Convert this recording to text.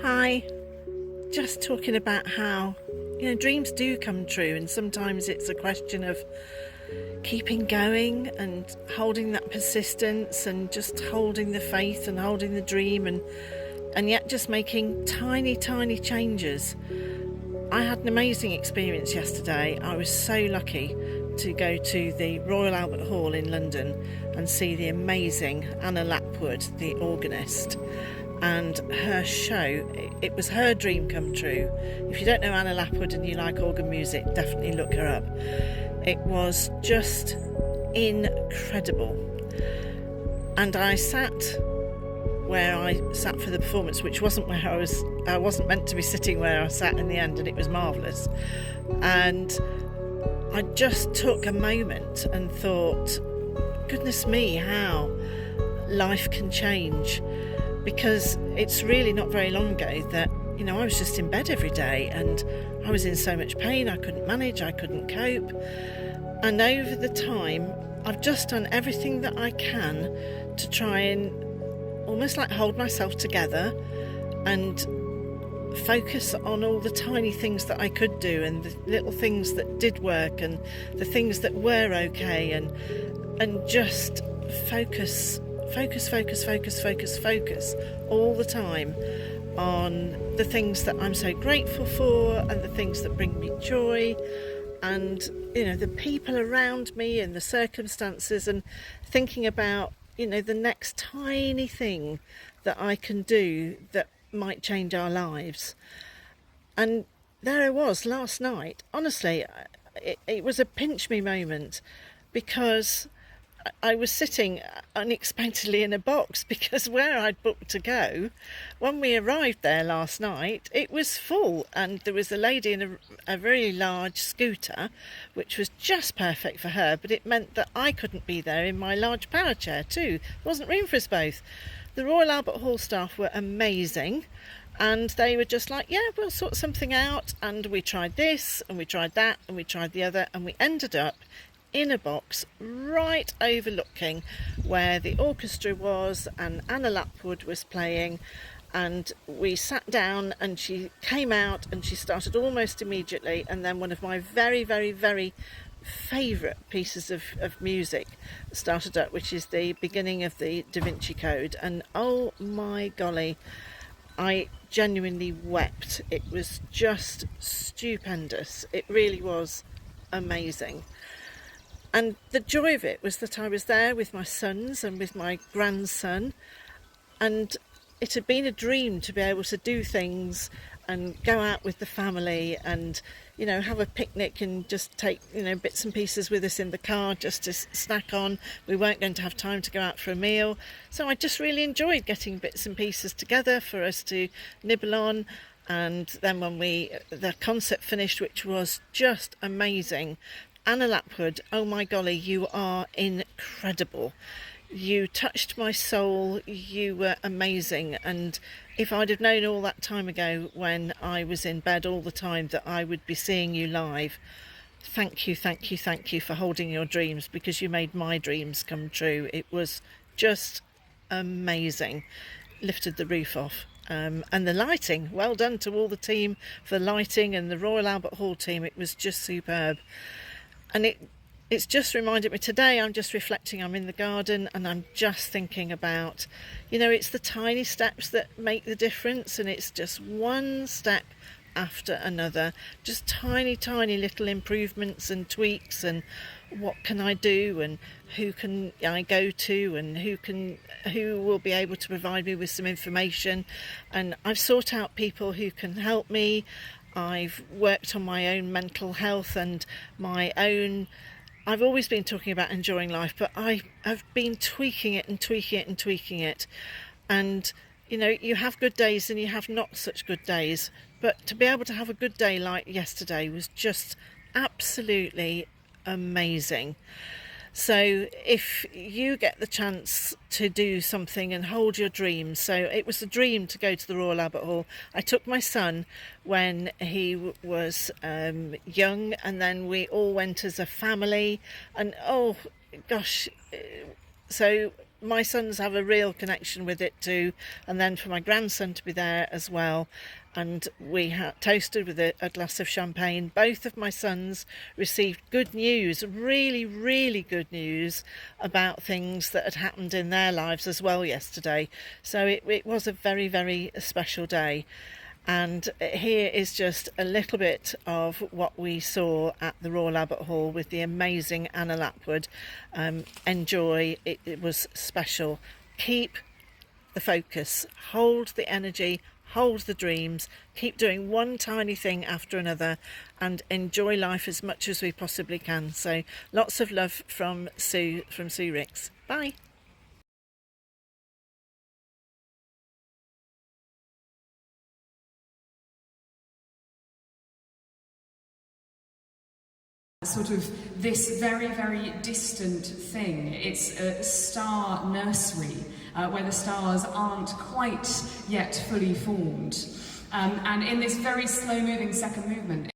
Hi, just talking about how, dreams do come true, and sometimes it's a question of keeping going and holding that persistence and just holding the faith and holding the dream and yet just making tiny, tiny changes. I had an amazing experience yesterday. I was so lucky to go to the Royal Albert Hall in London and see the amazing Anna Lapwood, the organist. And her show, it was her dream come true. If you don't know Anna Lapwood and you like organ music, definitely look her up. It was just incredible. And I sat where I sat for the performance, which wasn't where I wasn't meant to be sitting where I sat in the end, and it was marvellous. And I just took a moment and thought, goodness me, how life can change. Because it's really not very long ago that, I was just in bed every day and I was in so much pain, I couldn't manage, I couldn't cope. And over the time, I've just done everything that I can to try and almost like hold myself together and focus on all the tiny things that I could do and the little things that did work and the things that were okay, and just focus all the time on the things that I'm so grateful for and the things that bring me joy and the people around me and the circumstances, and thinking about the next tiny thing that I can do that might change our lives. And there I was last night. Honestly, it was a pinch me moment, because I was sitting unexpectedly in a box, because where I'd booked to go, when we arrived there last night, it was full, and there was a lady in a very large scooter, which was just perfect for her, but it meant that I couldn't be there in my large power chair too. There wasn't room for us both. The Royal Albert Hall staff were amazing, and they were just like, yeah, we'll sort something out, and we tried this, and we tried that, and we tried the other, and we ended up in a box right overlooking where the orchestra was and Anna Lapwood was playing. And we sat down and she came out and she started almost immediately, and then one of my very, very, very favourite pieces of music started up, which is the beginning of the Da Vinci Code. And oh my golly, I genuinely wept. It was just stupendous. It really was amazing. And the joy of it was that I was there with my sons and with my grandson, and it had been a dream to be able to do things and go out with the family and, have a picnic and just take, bits and pieces with us in the car just to snack on. We weren't going to have time to go out for a meal. So I just really enjoyed getting bits and pieces together for us to nibble on. And then when the concert finished, which was just amazing, Anna Lapwood, oh my golly, you are incredible. You touched my soul, you were amazing. And if I'd have known all that time ago when I was in bed all the time that I would be seeing you live, thank you for holding your dreams, because you made my dreams come true. It was just amazing. Lifted the roof off. And the lighting, well done to all the team for lighting and the Royal Albert Hall team. It was just superb. And it's just reminded me today, I'm just reflecting, I'm in the garden and I'm just thinking about, it's the tiny steps that make the difference, and it's just one step after another, just tiny little improvements and tweaks, and what can I do, and who can I go to, and who will be able to provide me with some information. And I've sought out people who can help me. I've worked on my own mental health and I've always been talking about enjoying life, but I have been tweaking it. And, you have good days and you have not such good days. But to be able to have a good day like yesterday was just absolutely amazing. So if you get the chance to do something and hold your dreams, so it was a dream to go to the Royal Albert Hall. I took my son when he was young, and then we all went as a family, and oh gosh, so my sons have a real connection with it too, and then for my grandson to be there as well. And we toasted with a glass of champagne. Both of my sons received good news, really, really good news about things that had happened in their lives as well yesterday. So it was a very, very special day. And here is just a little bit of what we saw at the Royal Albert Hall with the amazing Anna Lapwood. Enjoy, it was special. Keep the focus, hold the energy, hold the dreams, keep doing one tiny thing after another, and enjoy life as much as we possibly can. So lots of love from Sue Ricks. Bye. Sort of this very, very distant thing. It's a star nursery where the stars aren't quite yet fully formed. And in this very slow moving second movement,